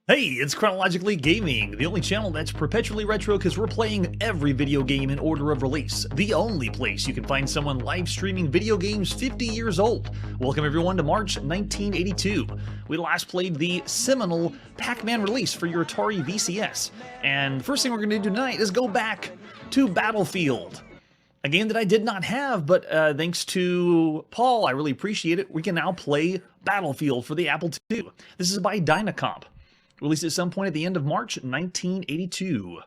Hey, it's Chronologically Gaming, the only channel that's perpetually retro because we're playing every video game in order of release. The only place you can find someone live streaming video games 50 years old. Welcome everyone to March 1982. We last played the seminal Pac-Man release for your Atari VCS. And the first thing we're going to do tonight is go back to Battlefield. A game that I did not have, but thanks to Paul, I really appreciate it. We can now play Battlefield for the Apple II. This is by Dynacomp. Released at some point at the end of March 1982.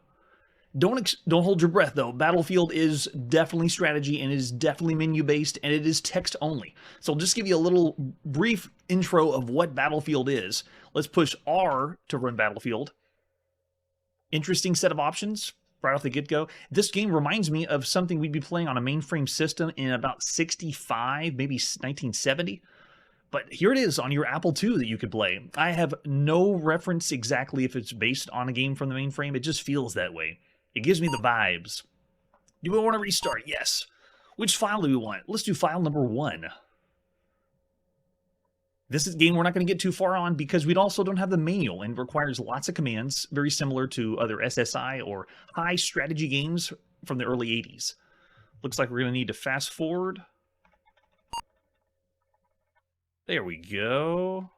Don't hold your breath though. Battlefield is definitely strategy and is definitely menu based and it is text only. So I'll just give you a little brief intro of what Battlefield is. Let's push R to run Battlefield. Interesting set of options right off the get-go. This game reminds me of something we'd be playing on a mainframe system in about 65, maybe 1970. But here it is on your Apple II that you could play. I have no reference exactly if it's based on a game from the mainframe. It just feels that way. It gives me the vibes. Do we want to restart? Yes. Which file do we want? Let's do file number 1. This is a game we're not going to get too far on because we also don't have the manual and it requires lots of commands, very similar to other SSI or high strategy games from the early 80s. Looks like we're going to need to fast forward. There we go.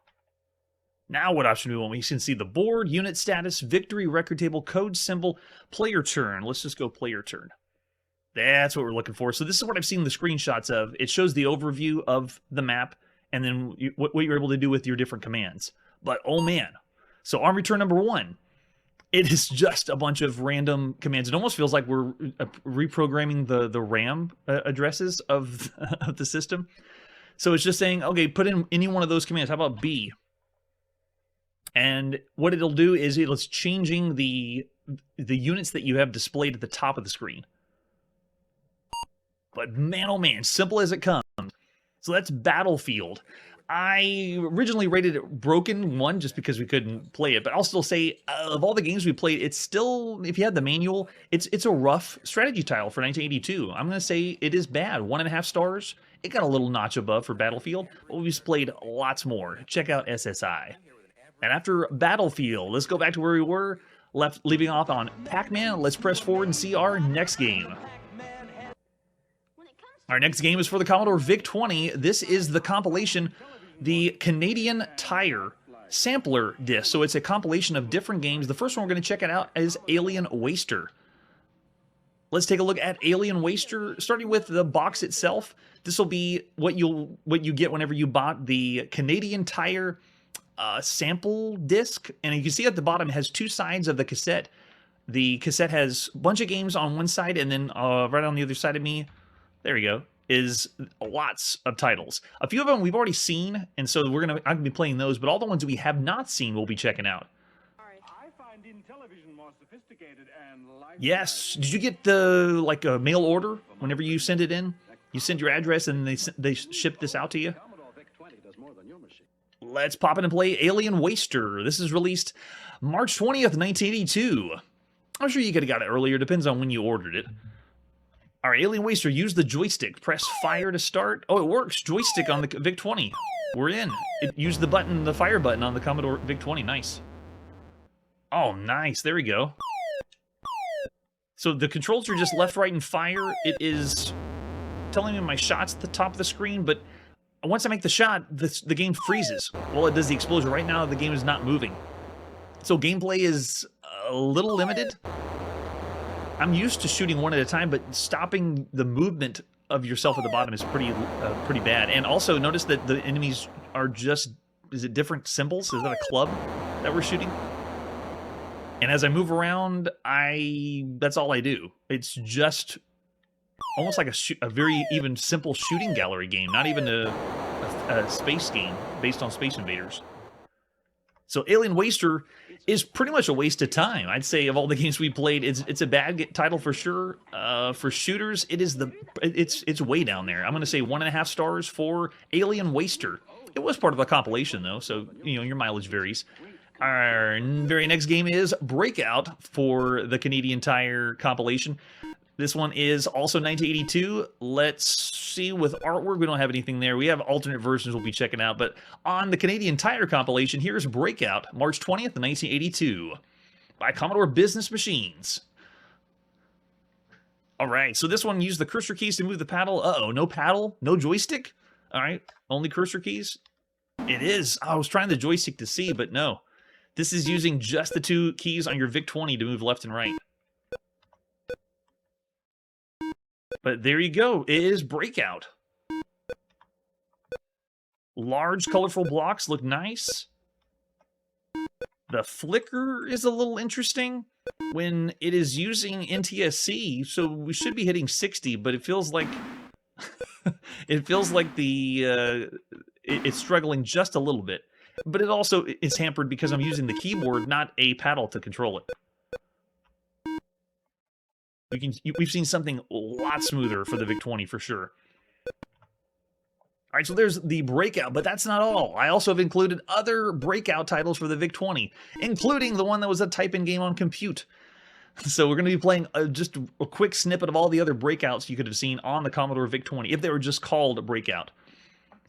Now what option do we want? We can see the board, unit status, victory, record table, code symbol, player turn. Let's just go player turn. That's what we're looking for. So this is what I've seen the screenshots of. It shows the overview of the map and then what you're able to do with your different commands. But oh man. So on return number 1, it is just a bunch of random commands. It almost feels like we're reprogramming the RAM addresses of the system. So it's just saying, okay, put in any one of those commands. How about B? And what it'll do is it's changing the units that you have displayed at the top of the screen. But man, oh man, simple as it comes. So that's Battlefield. I originally rated it broken 1 just because we couldn't play it, but I'll still say of all the games we played, it's still, if you had the manual, it's a rough strategy title for 1982. I'm going to say it is bad. 1.5 stars. It got a little notch above for Battlefield, but we've played lots more. Check out SSI. And after Battlefield, let's go back to where we were, leaving off on Pac-Man. Let's press forward and see our next game. Our next game is for the Commodore VIC-20. This is the compilation, the Canadian Tire Sampler Disc. So it's a compilation of different games. The first one we're going to check it out is Alien Waster. Let's take a look at Alien Waster, starting with the box itself. This will be what you get whenever you bought the Canadian Tire sample disc. And you can see at the bottom it has 2 sides of the cassette. The cassette has a bunch of games on one side, and then right on the other side of me, there we go, is lots of titles. A few of them we've already seen, and so I'm gonna be playing those, but all the ones we have not seen we'll be checking out. Yes. Did you get the a mail order whenever you send it in? You send your address and they ship this out to you? Let's pop in and play Alien Waster. This is released March 20th, 1982. I'm sure you could have got it earlier. Depends on when you ordered it. All right, Alien Waster, use the joystick. Press fire to start. Oh, it works. Joystick on the VIC-20. We're in. It used the fire button on the Commodore VIC-20. Nice. Oh, nice. There we go. So the controls are just left, right, and fire. It is telling me my shot's at the top of the screen, but once I make the shot, the game freezes. Well, it does the explosion. Right now, the game is not moving. So gameplay is a little limited. I'm used to shooting one at a time, but stopping the movement of yourself at the bottom is pretty bad. And also notice that the enemies are just, is it different symbols? Is that a club that we're shooting? And as I move around, that's all I do. It's just almost like a very even simple shooting gallery game, not even a space game based on Space Invaders. So Alien Waster is pretty much a waste of time. I'd say of all the games we played, it's a bad title for sure. For shooters, it's way down there. I'm going to say 1.5 stars for Alien Waster. It was part of a compilation though, so your mileage varies. Our very next game is Breakout for the Canadian Tire compilation. This one is also 1982. Let's see with artwork. We don't have anything there. We have alternate versions we'll be checking out. But on the Canadian Tire compilation, here's Breakout, March 20th, 1982, by Commodore Business Machines. All right, so this one used the cursor keys to move the paddle. Uh-oh, no paddle, no joystick? All right, only cursor keys? It is. I was trying the joystick to see, but no. This is using just the 2 keys on your VIC-20 to move left and right. But there you go. It is Breakout. Large, colorful blocks look nice. The flicker is a little interesting when it is using NTSC, so we should be hitting 60, but it feels like it feels like the it's struggling just a little bit. But it also is hampered because I'm using the keyboard, not a paddle, to control it. We've seen something a lot smoother for the VIC-20 for sure. All right, so there's the Breakout, but that's not all. I also have included other Breakout titles for the VIC-20, including the one that was a type-in game on Compute. So we're going to be playing just a quick snippet of all the other Breakouts you could have seen on the Commodore VIC-20, if they were just called Breakout.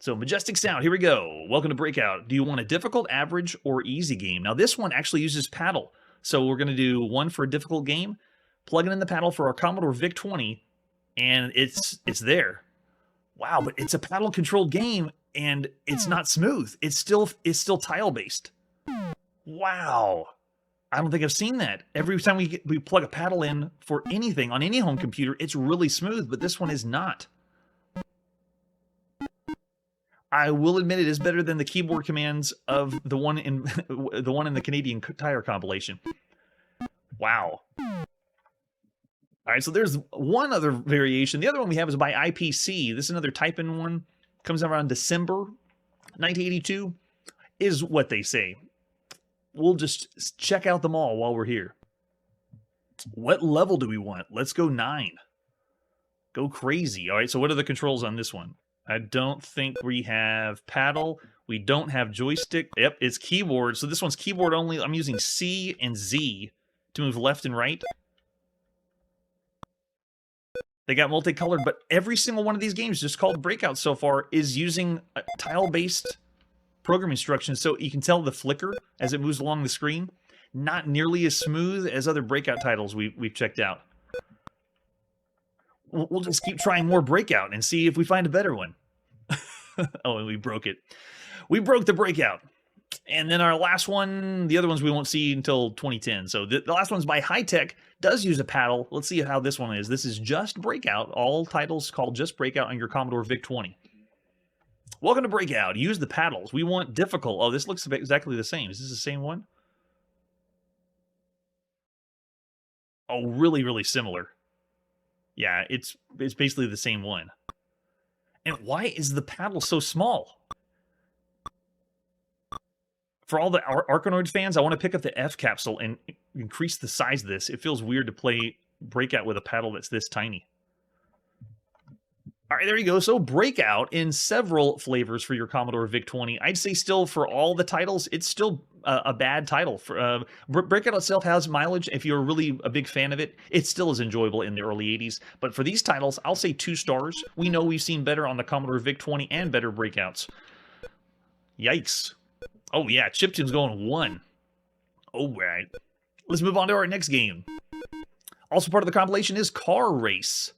So majestic sound, here we go. Welcome to Breakout. Do you want a difficult, average, or easy game? Now this one actually uses paddle. So we're going to do one for a difficult game, plug it in the paddle for our Commodore VIC-20, and it's there. Wow, but it's a paddle-controlled game, and it's not smooth. It's still tile-based. Wow. I don't think I've seen that. Every time we plug a paddle in for anything on any home computer, it's really smooth, but this one is not. I will admit it is better than the keyboard commands of the one in the Canadian Tire compilation. Wow. All right, so there's one other variation. The other one we have is by IPC. This is another type-in one. Comes out around December 1982, is what they say. We'll just check out them all while we're here. What level do we want? Let's go 9. Go crazy. All right, so what are the controls on this one? I don't think we have paddle. We don't have joystick. Yep, it's keyboard. So this one's keyboard only. I'm using C and Z to move left and right. They got multicolored, but every single one of these games, just called Breakout so far, is using a tile-based program instructions, so you can tell the flicker as it moves along the screen. Not nearly as smooth as other Breakout titles we've checked out. We'll just keep trying more Breakout and see if we find a better one. Oh, and we broke it. We broke the Breakout. And then our last one, the other ones we won't see until 2010. So the last one's by High Tech, does use a paddle. Let's see how this one is. This is just Breakout. All titles called just Breakout on your Commodore VIC-20. Welcome to Breakout. Use the paddles. We want difficult. Oh, this looks exactly the same. Is this the same one? Oh, really, really similar. Yeah, it's basically the same one. And why is the paddle so small? For all the Arkanoid fans, I want to pick up the F capsule and increase the size of this. It feels weird to play Breakout with a paddle that's this tiny. All right, there you go. So Breakout in several flavors for your Commodore VIC-20. I'd say still for all the titles, it's still a bad title. Breakout itself has mileage. If you're really a big fan of it, it still is enjoyable in the early 80s. But for these titles, I'll say 2 stars. We know we've seen better on the Commodore VIC-20 and better Breakouts. Yikes. Oh yeah, Chiptune's going 1. All right. Let's move on to our next game. Also part of the compilation is Car Race.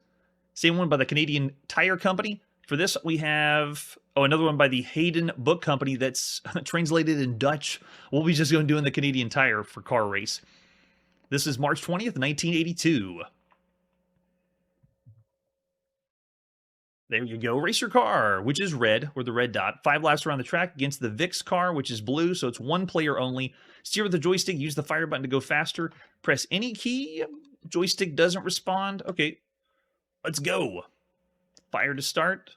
Same one by the Canadian Tire Company. For this, we have another one by the Hayden Book Company that's translated in Dutch. We'll be just going to do in the Canadian Tire for Car Race. This is March 20th, 1982. There you go. Race your car, which is red, or the red dot. 5 laps around the track against the VIX car, which is blue, so it's 1 player only. Steer with the joystick. Use the fire button to go faster. Press any key. Joystick doesn't respond. Okay, let's go. Fire to start.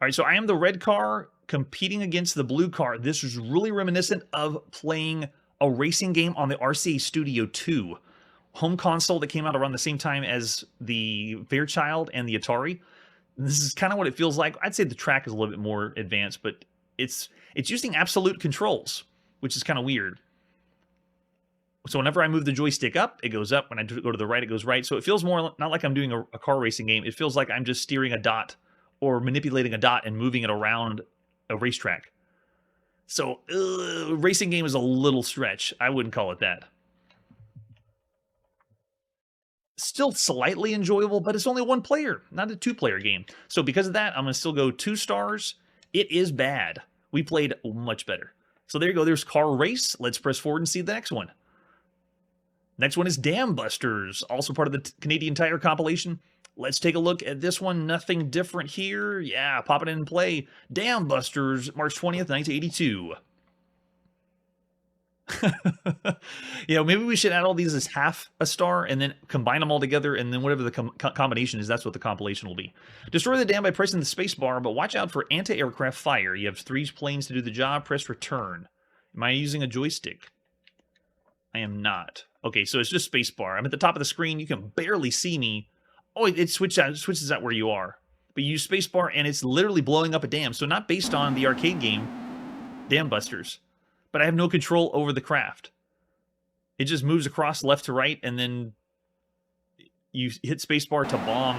All right, so I am the red car competing against the blue car. This is really reminiscent of playing a racing game on the RCA Studio 2 home console that came out around the same time as the Fairchild and the Atari. This is kind of what it feels like. I'd say the track is a little bit more advanced, but it's using absolute controls, which is kind of weird. So whenever I move the joystick up, it goes up. When I go to the right, it goes right. So it feels more not like I'm doing a car racing game. It feels like I'm just steering a dot or manipulating a dot and moving it around a racetrack. So racing game is a little stretch. I wouldn't call it that. Still slightly enjoyable, but it's only one player, not a two-player game. So because of that, I'm going to still go 2 stars. It is bad. We played much better. So there you go. There's Car Race. Let's press forward and see the next one. Next one is Dam Busters, also part of the Canadian Tire compilation. Let's take a look at this one. Nothing different here. Yeah, pop it in and play. Dam Busters, March 20th, 1982. Yeah, maybe we should add all these as half a star and then combine them all together, and then whatever the combination is, that's what the compilation will be. Destroy the dam by pressing the space bar, but watch out for anti-aircraft fire. You have 3 planes to do the job. Press return. Am I using a joystick? I am not. Okay, so it's just space bar. I'm at the top of the screen. You can barely see me. Oh, it switches out where you are. But you use space bar, and it's literally blowing up a dam. So not based on the arcade game, Dam Busters. But I have no control over the craft. It just moves across left to right, and then you hit spacebar to bomb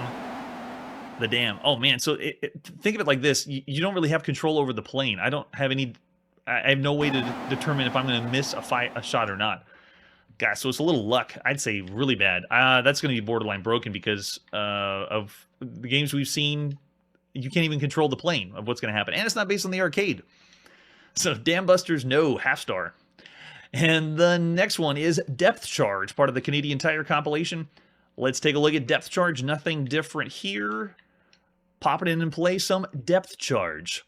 the dam. Oh man, so think of it like this: you don't really have control over the plane. I don't have any. I have no way to determine if I'm going to miss a shot or not. Guys, so it's a little luck. I'd say really bad. That's going to be borderline broken because of the games we've seen. You can't even control the plane of what's going to happen, and it's not based on the arcade. So Dam Busters, no, half star. And the next one is Depth Charge, part of the Canadian Tire compilation. Let's take a look at Depth Charge. Nothing different here. Pop it in and play some Depth Charge.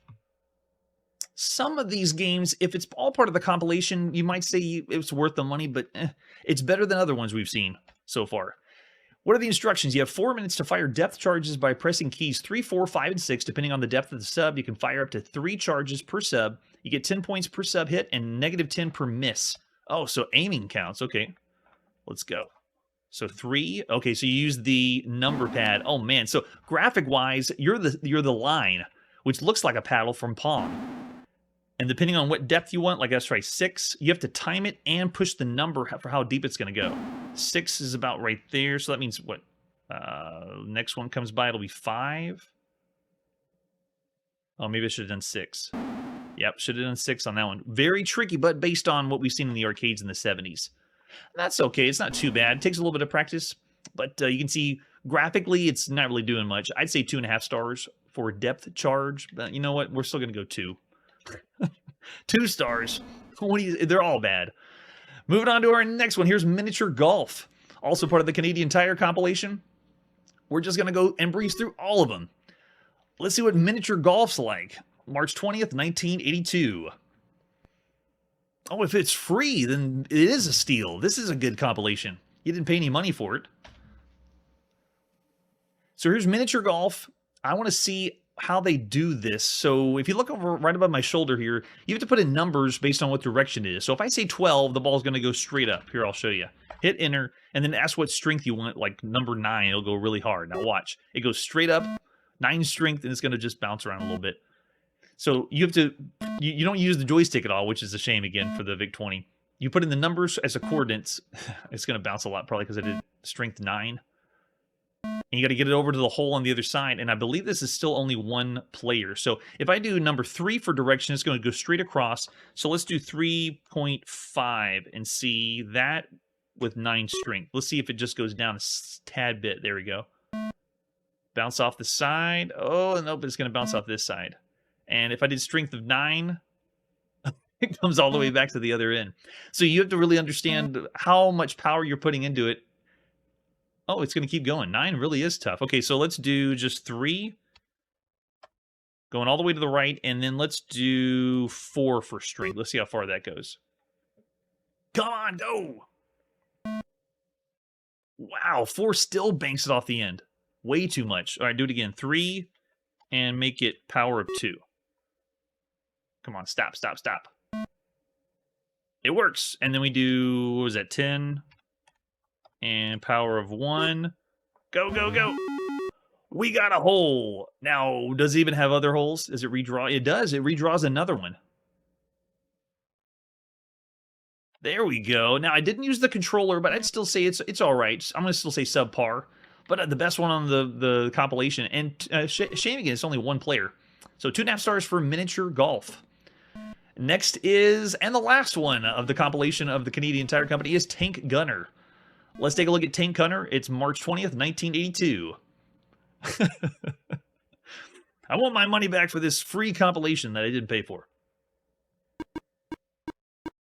Some of these games, if it's all part of the compilation, you might say it's worth the money, but it's better than other ones we've seen so far. What are the instructions? You have 4 minutes to fire depth charges by pressing keys 3, 4, 5, and 6, depending on the depth of the sub. You can fire up to 3 charges per sub. You get 10 points per sub hit and negative 10 per miss. Oh, so aiming counts. Okay, let's go. So 3. Okay, so you use the number pad. Oh man, so graphic-wise, you're the line, which looks like a paddle from Pong. And depending on what depth you want, like let's try 6, you have to time it and push the number for how deep it's going to go. 6 is about right there, so that means what? Next one comes by, it'll be 5. Oh, maybe I should have done 6. Yep, should have done 6 on that one. Very tricky, but based on what we've seen in the arcades in the 70s. That's okay, it's not too bad. It takes a little bit of practice, but you can see graphically it's not really doing much. I'd say 2.5 stars for depth charge, but you know what? We're still going to go 2. 2 stars. They're all bad. Moving on to our next one. Here's Miniature Golf, also part of the Canadian Tire compilation. We're just going to go and breeze through all of them. Let's see what Miniature Golf's like. March 20th, 1982. Oh, if it's free, then it is a steal. This is a good compilation. You didn't pay any money for it. So here's Miniature Golf. I want to see how they do this. So if you look over right above my shoulder here, you have to put in numbers based on what direction it is. So if I say 12, the ball's going to go straight up. Here, I'll show you. Hit enter, and then ask what strength you want, like number 9. It'll go really hard. Now watch. It goes straight up, 9 strength, and it's going to just bounce around a little bit. So you have to, you don't use the joystick at all, which is a shame again for the VIC-20. You put in the numbers as a coordinates. It's going to bounce a lot probably because I did strength 9. And you got to get it over to the hole on the other side. And I believe this is still only 1 player. So if I do number 3 for direction, it's going to go straight across. So let's do 3.5 and see that with 9 strength. Let's see if it just goes down a tad bit. There we go. Bounce off the side. Oh, nope, it's going to bounce off this side. And if I did strength of 9, it comes all the way back to the other end. So you have to really understand how much power you're putting into it. Oh, it's going to keep going. 9 really is tough. Okay, so let's do just 3. Going all the way to the right. And then let's do 4 for strength. Let's see how far that goes. Come on, go! Wow, 4 still banks it off the end. Way too much. All right, do it again. 3 and make it power of 2. Come on, stop, stop, stop. It works. And then we do, what was that, 10? And power of 1. Go, go, go. We got a hole. Now, does it even have other holes? Does it redraw? It does. It redraws another one. There we go. Now, I didn't use the controller, but I'd still say it's all right. I'm going to still say subpar. But the best one on the compilation. And shame again, it's only one player. So 2.5 stars for miniature golf. Next is, and the last one of the compilation of the Canadian Tire Company is Tank Gunner. Let's take a look at Tank Gunner. It's March 20th, 1982. I want my money back for this free compilation that I didn't pay for.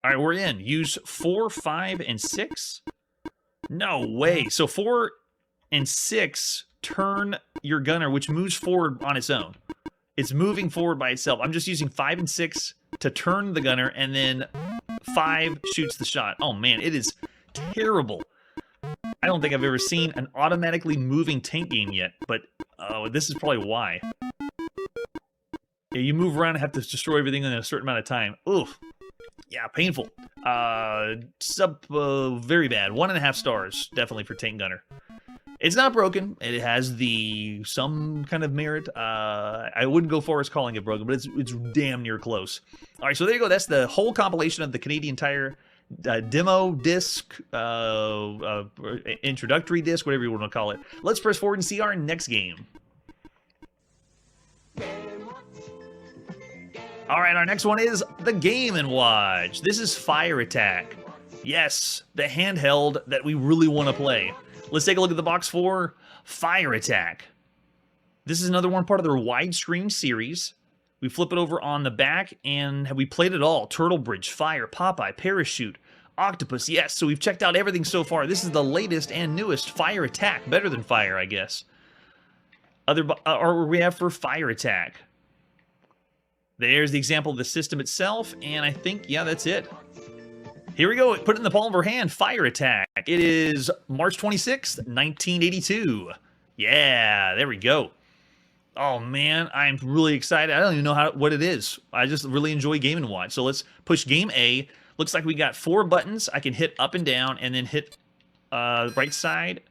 All right, we're in. Use 4, 5, and 6. No way. So 4 and 6 turn your gunner, which moves forward on its own. It's moving forward by itself. I'm just using 5 and 6 to turn the gunner, and then 5 shoots the shot. Oh, man, it is terrible. I don't think I've ever seen an automatically moving tank game yet, but this is probably why. Yeah, you move around and have to destroy everything in a certain amount of time. Oof. Yeah, painful. Very bad. 1.5 stars, definitely, for Tank Gunner. It's not broken. It has some kind of merit. I wouldn't go far as calling it broken, but it's damn near close. All right, so there you go. That's the whole compilation of the Canadian Tire demo disc, introductory disc, whatever you want to call it. Let's press forward and see our next game. All right, our next one is the Game & Watch. This is Fire Attack. Yes, the handheld that we really want to play. Let's take a look at the box for Fire Attack. This is another one part of their widescreen series. We flip it over on the back, and have we played it all? Turtle Bridge, Fire, Popeye, Parachute, Octopus. Yes, so we've checked out everything so far. This is the latest and newest Fire Attack. Better than Fire, I guess. Or we have for Fire Attack. There's the example of the system itself, and I think, yeah, that's it. Here we go. Put it in the palm of our hand. Fire Attack. It is March 26th, 1982. Yeah, there we go. Oh, man, I'm really excited. I don't even know what it is. I just really enjoy Game & Watch. So let's push Game A. Looks like we got 4 buttons. I can hit up and down, and then hit right side.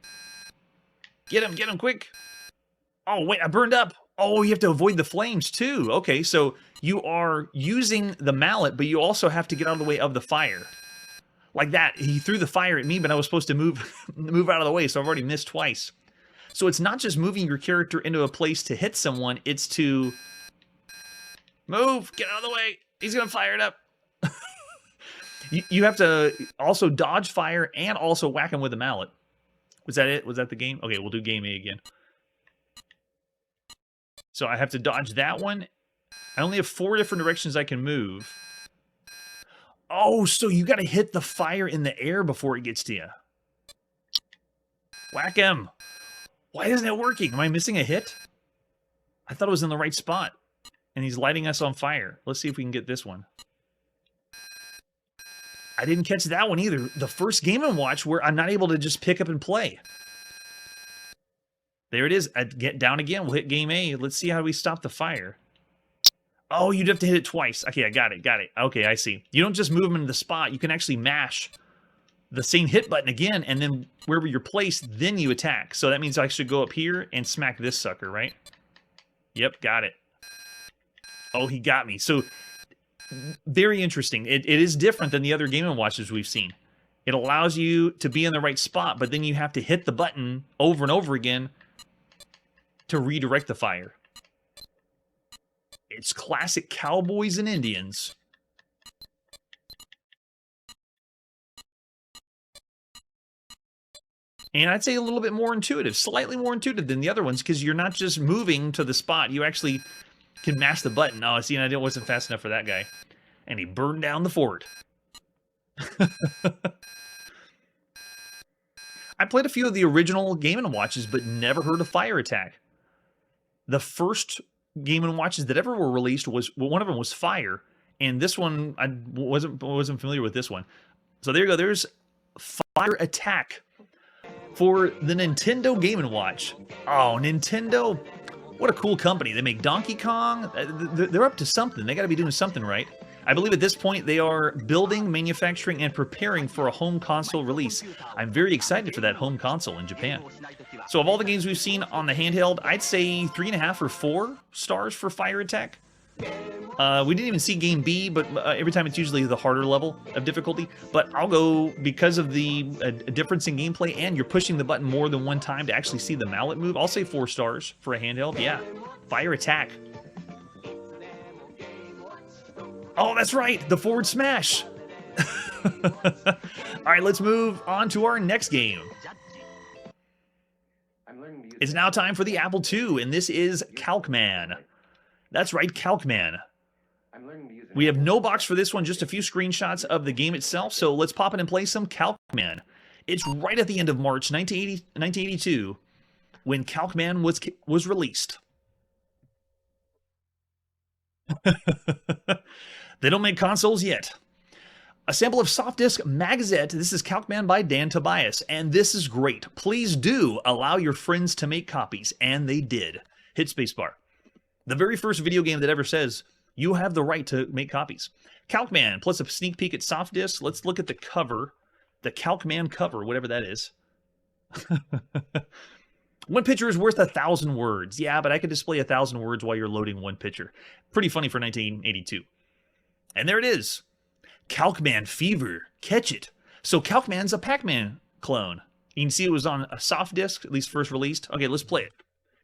Get him, quick. Oh, wait, I burned up. Oh, you have to avoid the flames, too. Okay, so you are using the mallet, but you also have to get out of the way of the fire. Like that. He threw the fire at me, but I was supposed to move out of the way, so I've already missed twice. So it's not just moving your character into a place to hit someone, it's to move, get out of the way. He's going to fire it up. You have to also dodge fire and also whack him with a mallet. Was that it? Was that the game? Okay, we'll do Game A again. So I have to dodge that one. I only have 4 different directions I can move. Oh, so you got to hit the fire in the air before it gets to you. Whack him. Why isn't it working? Am I missing a hit? I thought it was in the right spot. And he's lighting us on fire. Let's see if we can get this one. I didn't catch that one either. The first Game & Watch where I'm not able to just pick up and play. There it is. Get down again. We'll hit Game A. Let's see how we stop the fire. Oh, you'd have to hit it twice. Okay, I got it. Okay, I see. You don't just move them into the spot. You can actually mash the same hit button again, and then wherever you're placed, then you attack. So that means I should go up here and smack this sucker, right? Yep, got it. Oh, he got me. So, very interesting. It is different than the other Game & Watches we've seen. It allows you to be in the right spot, but then you have to hit the button over and over again to redirect the fire. It's classic cowboys and Indians. And I'd say a little bit more intuitive, slightly more intuitive than the other ones, because you're not just moving to the spot. You actually can mash the button. Oh, see, and I wasn't fast enough for that guy. And he burned down the fort. I played a few of the original Game & Watches, but never heard of Fire Attack. The first Game & Watches that ever were released was, well, one of them was Fire, and this one, I wasn't familiar with this one. So there you go. There's Fire Attack for the Nintendo Game & Watch. Oh, Nintendo, what a cool company. They make Donkey Kong. They're up to something. They got to be doing something right. I believe at this point they are building, manufacturing, and preparing for a home console release. I'm very excited for that home console in Japan. So of all the games we've seen on the handheld, I'd say 3.5 or 4 stars for Fire Attack. We didn't even see game B, but every time it's usually the harder level of difficulty. But I'll go, because of the difference in gameplay and you're pushing the button more than one time to actually see the mallet move, I'll say 4 stars for a handheld. Yeah. Fire attack. Oh, that's right. The forward smash. All right, let's move on to our next game. It's now time for the Apple II, and this is Calc-Man. That's right, Calc-Man. We have no box for this one, just a few screenshots of the game itself, so let's pop in and play some Calc-Man. It's right at the end of March 1982 when Calc-Man was released. They don't make consoles yet. A sample of Soft Disk Magazette. This is Calc-Man by Dan Tobias, and this is great. Please do allow your friends to make copies, and they did. Hit spacebar. The very first video game that ever says you have the right to make copies. Calc-Man, plus a sneak peek at Soft Disk. Let's look at the cover. The Calc-Man cover, whatever that is. One picture is worth 1,000 words. Yeah, but I could display 1,000 words while you're loading one picture. Pretty funny for 1982. And there it is. Calc-Man Fever. Catch it. So Calc-Man's a Pac-Man clone. You can see it was on a soft disk, at least first released. Okay, let's play it.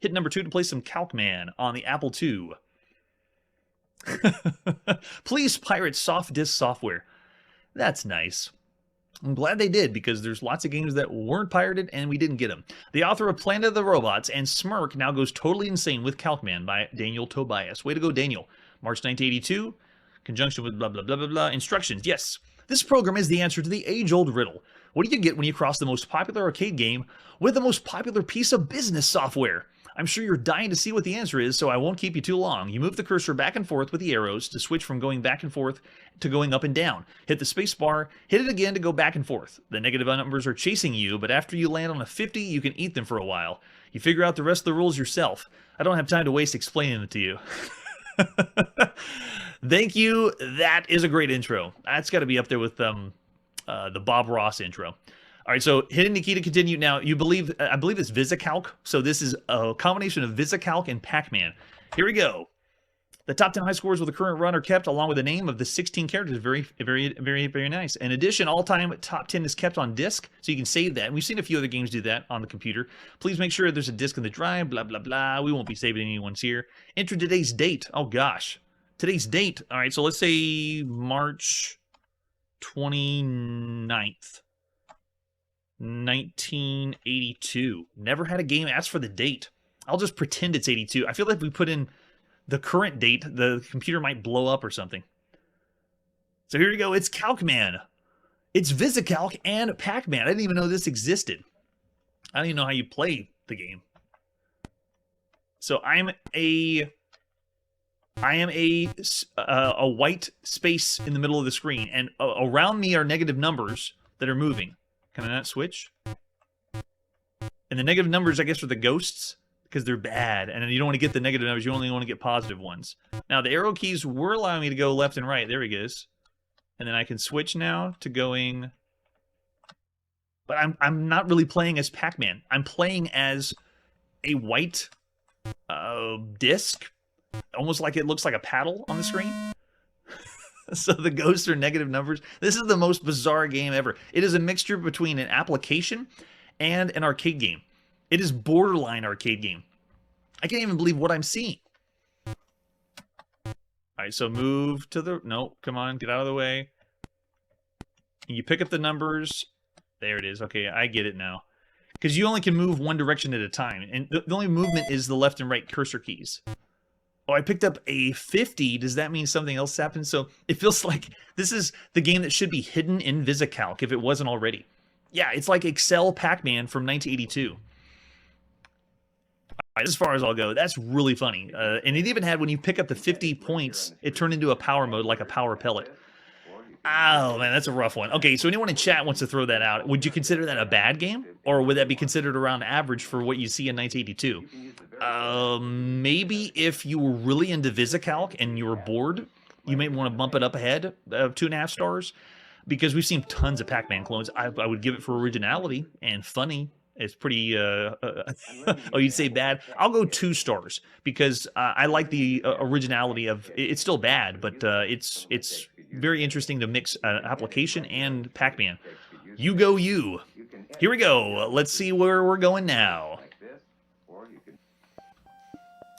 Hit number 2 to play some Calc-Man on the Apple II. Please pirate soft disk software. That's nice. I'm glad they did, because there's lots of games that weren't pirated and we didn't get them. The author of Planet of the Robots and Smirk now goes totally insane with Calc-Man by Daniel Tobias. Way to go, Daniel. March 1982. Conjunction with blah, blah, blah, blah, blah. Instructions. Yes, this program is the answer to the age-old riddle. What do you get when you cross the most popular arcade game with the most popular piece of business software? I'm sure you're dying to see what the answer is, so I won't keep you too long. You move the cursor back and forth with the arrows to switch from going back and forth to going up and down. Hit the space bar, hit it again to go back and forth. The negative numbers are chasing you, but after you land on a 50, you can eat them for a while. You figure out the rest of the rules yourself. I don't have time to waste explaining it to you. Thank you. That is a great intro. That's got to be up there with the Bob Ross intro. All right, so hitting the key to continue. Now, I believe it's Visicalc. So this is a combination of Visicalc and Pac-Man. Here we go. The top 10 high scores with the current run are kept along with the name of the 16 characters. Very, very, very, very nice. In addition, all-time top 10 is kept on disk, so you can save that. And we've seen a few other games do that on the computer. Please make sure there's a disk in the drive, blah, blah, blah. We won't be saving anyone's here. Enter today's date. Oh, gosh. Today's date. All right, so let's say March 29th. 1982. Never had a game ask for the date. I'll just pretend it's 82. I feel like if we put in the current date, the computer might blow up or something. So here we go. It's Calc-Man. It's Visicalc and Pac-Man. I didn't even know this existed. I don't even know how you play the game. So I am a white space in the middle of the screen, and around me are negative numbers that are moving. Can I not switch? And the negative numbers, I guess, are the ghosts, because they're bad. And you don't want to get the negative numbers. You only want to get positive ones. Now, the arrow keys were allowing me to go left and right. There he goes. And then I can switch now to going... But I'm not really playing as Pac-Man. I'm playing as a white disc. Almost like it looks like a paddle on the screen. So the ghosts are negative numbers. This is the most bizarre game ever. It is a mixture between an application and an arcade game. It is borderline arcade game. I can't even believe what I'm seeing. All right, so move to the... No, come on, get out of the way. You pick up the numbers. There it is. Okay, I get it now. Because you only can move one direction at a time. And the only movement is the left and right cursor keys. Oh, I picked up a 50. Does that mean something else happened? So it feels like this is the game that should be hidden in Visicalc if it wasn't already. Yeah, it's like Excel Pac-Man from 1982. All right, as far as I'll go, that's really funny. And it even had, when you pick up the 50 points, it turned into a power mode, like a power pellet. Oh, man, that's a rough one. Okay, so anyone in chat wants to throw that out. Would you consider that a bad game? Or would that be considered around average for what you see in 1982? Maybe if you were really into Visicalc and you were bored, you may want to bump it up ahead of 2.5 stars. Because we've seen tons of Pac-Man clones. I would give it for originality and funny It's pretty, oh, you'd say bad? I'll go 2 stars because I like the originality of, it's still bad, but it's very interesting to mix application and Pac-Man. You go you. Here we go. Let's see where we're going now.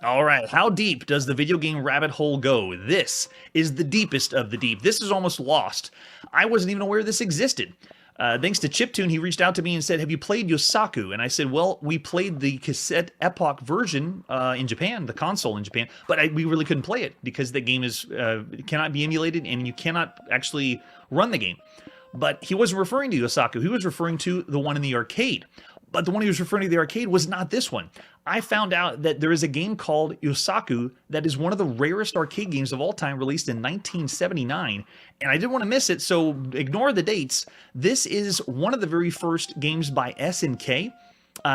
All right, how deep does the video game rabbit hole go? This is the deepest of the deep. This is almost lost. I wasn't even aware this existed. Thanks to Chiptune, he reached out to me and said, have you played Yosaku? And I said, well, we played the cassette Epoch version in Japan, the console in Japan, but we really couldn't play it because the game is cannot be emulated and you cannot actually run the game. But he wasn't referring to Yosaku. He was referring to the one in the arcade. But the one he was referring to the arcade was not this one. I found out that there is a game called Yosaku that is one of the rarest arcade games of all time, released in 1979, and I didn't want to miss it, so ignore the dates. This is one of the very first games by SNK,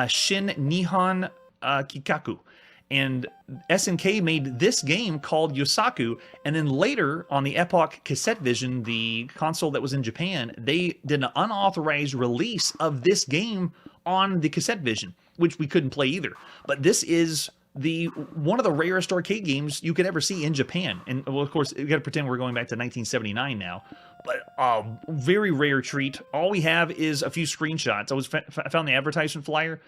Shin Nihon Kikaku. And SNK made this game called Yosaku, and then later on the Epoch Cassette Vision, the console that was in Japan, they did an unauthorized release of this game on the Cassette Vision, which we couldn't play either. But this is one of the rarest arcade games you could ever see in Japan. And well, of course, you got to pretend we're going back to 1979 now. But very rare treat. All we have is a few screenshots. I found the advertisement flyer.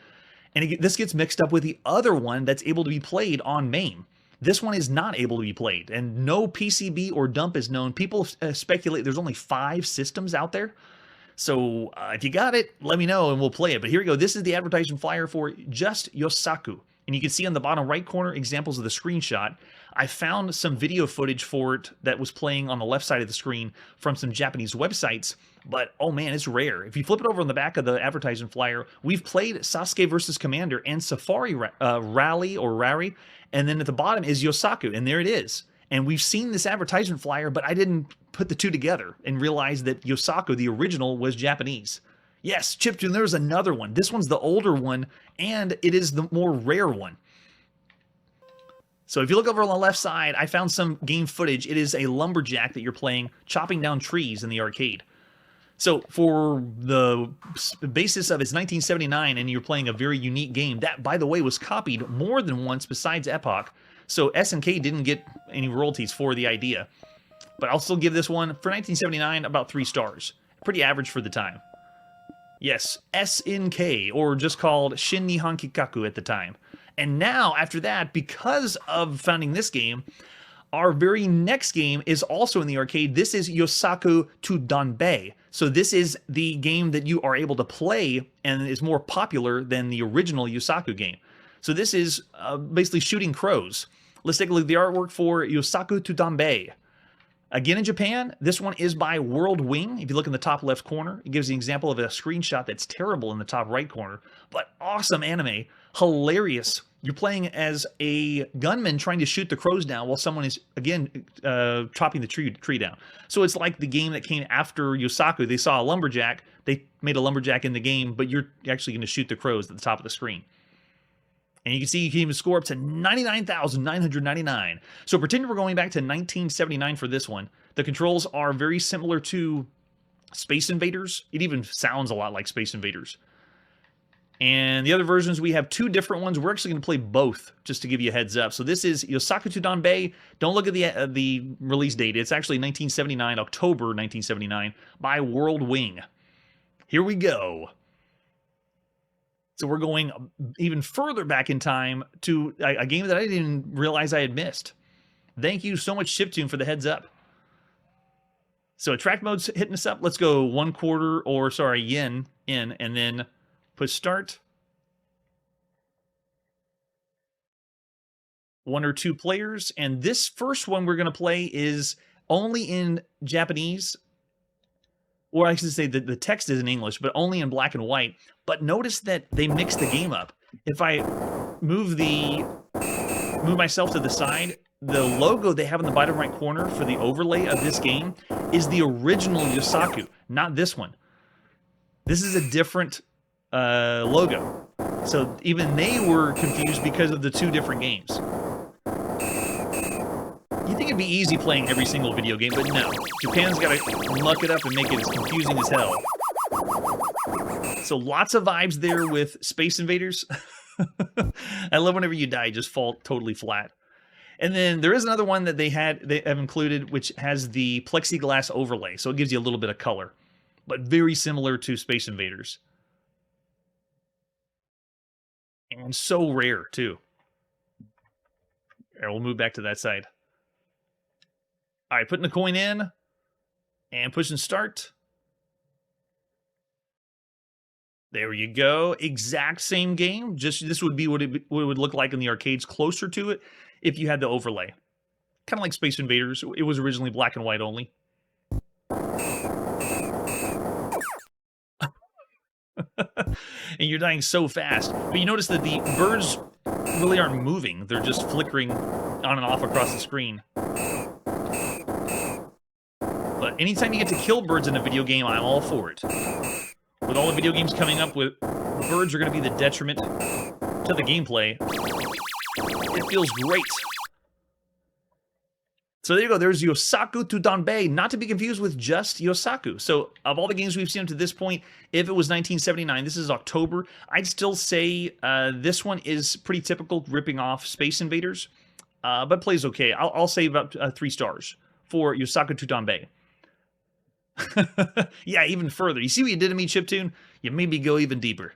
And this gets mixed up with the other one that's able to be played on MAME. This one is not able to be played, and no PCB or dump is known. People speculate there's only 5 systems out there. So if you got it, let me know and we'll play it. But here we go. This is the advertising flyer for just Yosaku. And you can see on the bottom right corner examples of the screenshot. I found some video footage for it that was playing on the left side of the screen from some Japanese websites. But, oh man, it's rare. If you flip it over on the back of the advertising flyer, we've played Sasuke vs. Commander and Safari Rally or Rari. And then at the bottom is Yosaku, and there it is. And we've seen this advertisement flyer, but I didn't put the two together and realize that Yosaku, the original, was Japanese. Yes, Chiptune, there's another one. This one's the older one, and it is the more rare one. So if you look over on the left side, I found some game footage. It is a lumberjack that you're playing, chopping down trees in the arcade. So for the basis of it's 1979 and you're playing a very unique game, that, by the way, was copied more than once besides Epoch. So SNK didn't get any royalties for the idea. But I'll still give this one, for 1979, about 3 stars. Pretty average for the time. Yes, SNK, or just called Shin Nihon Kikaku at the time. And now, after that, because of founding this game, our very next game is also in the arcade. This is Yosaku to Donbei. So this is the game that you are able to play and is more popular than the original Yosaku game. So this is basically shooting crows. Let's take a look at the artwork for Yosaku to Donbei. Again in Japan, this one is by World Wing. If you look in the top left corner, it gives you an example of a screenshot that's terrible in the top right corner. But awesome anime, hilarious. You're playing as a gunman trying to shoot the crows down while someone is, again, chopping the tree down. So it's like the game that came after Yosaku. They saw a lumberjack. They made a lumberjack in the game, but you're actually going to shoot the crows at the top of the screen. And you can see you can even score up to 99,999. So pretend we're going back to 1979 for this one. The controls are very similar to Space Invaders. It even sounds a lot like Space Invaders. And the other versions, we have 2 different ones. We're actually going to play both, just to give you a heads up. So this is Yosaku to Donbei. Don't look at the release date. It's actually 1979, October 1979, by World Wing. Here we go. So we're going even further back in time to a game that I didn't even realize I had missed. Thank you so much, Chiptune, for the heads up. So attract mode's hitting us up. Let's go yen in, and then push start. 1 or 2 players. And this first one we're going to play is only in Japanese. Or I should say that the text is in English, but only in black and white. But notice that they mix the game up. If I move myself to the side, the logo they have in the bottom right corner for the overlay of this game is the original Yosaku, not this one. This is a different logo. So even they were confused because of the 2 different games. You think it'd be easy playing every single video game, but no. Japan's got to muck it up and make it as confusing as hell. So lots of vibes there with Space Invaders. I love whenever you die, just fall totally flat. And then there is another one that they have included, which has the plexiglass overlay, so it gives you a little bit of color, but very similar to Space Invaders. And so rare, too. All right, we'll move back to that side. All right, putting the coin in and pushing start. There you go. Exact same game. Just this would be what it would look like in the arcades, closer to it if you had the overlay. Kind of like Space Invaders. It was originally black and white only. And you're dying so fast. But you notice that the birds really aren't moving. They're just flickering on and off across the screen. But anytime you get to kill birds in a video game, I'm all for it. With all the video games coming up with birds are going to be the detriment to the gameplay. It feels great. So there you go. There's Yosaku to Donbei, not to be confused with just Yosaku. So of all the games we've seen up to this point, if it was 1979, this is October, I'd still say this one is pretty typical, ripping off Space Invaders, but plays okay. I'll say about 3 stars for Yosaku to Donbei. Yeah, even further. You see what you did to me, Chiptune? You made me go even deeper.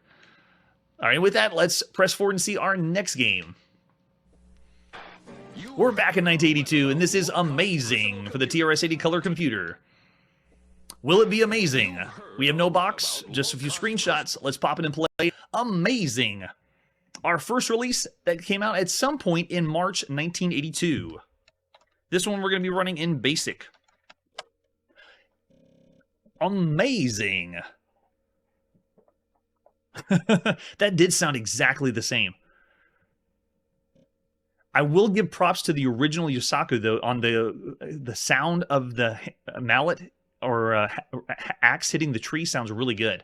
All right, with that, let's press forward and see our next game. We're back in 1982, and this is Amazing for the TRS-80 color computer. Will it be amazing? We have no box, just a few screenshots. Let's pop it and play Amazing. Our first release that came out at some point in March 1982. This one we're going to be running in BASIC. Amazing. That did sound exactly the same. I will give props to the original Yosaku, though, on the sound of the mallet or axe hitting the tree sounds really good.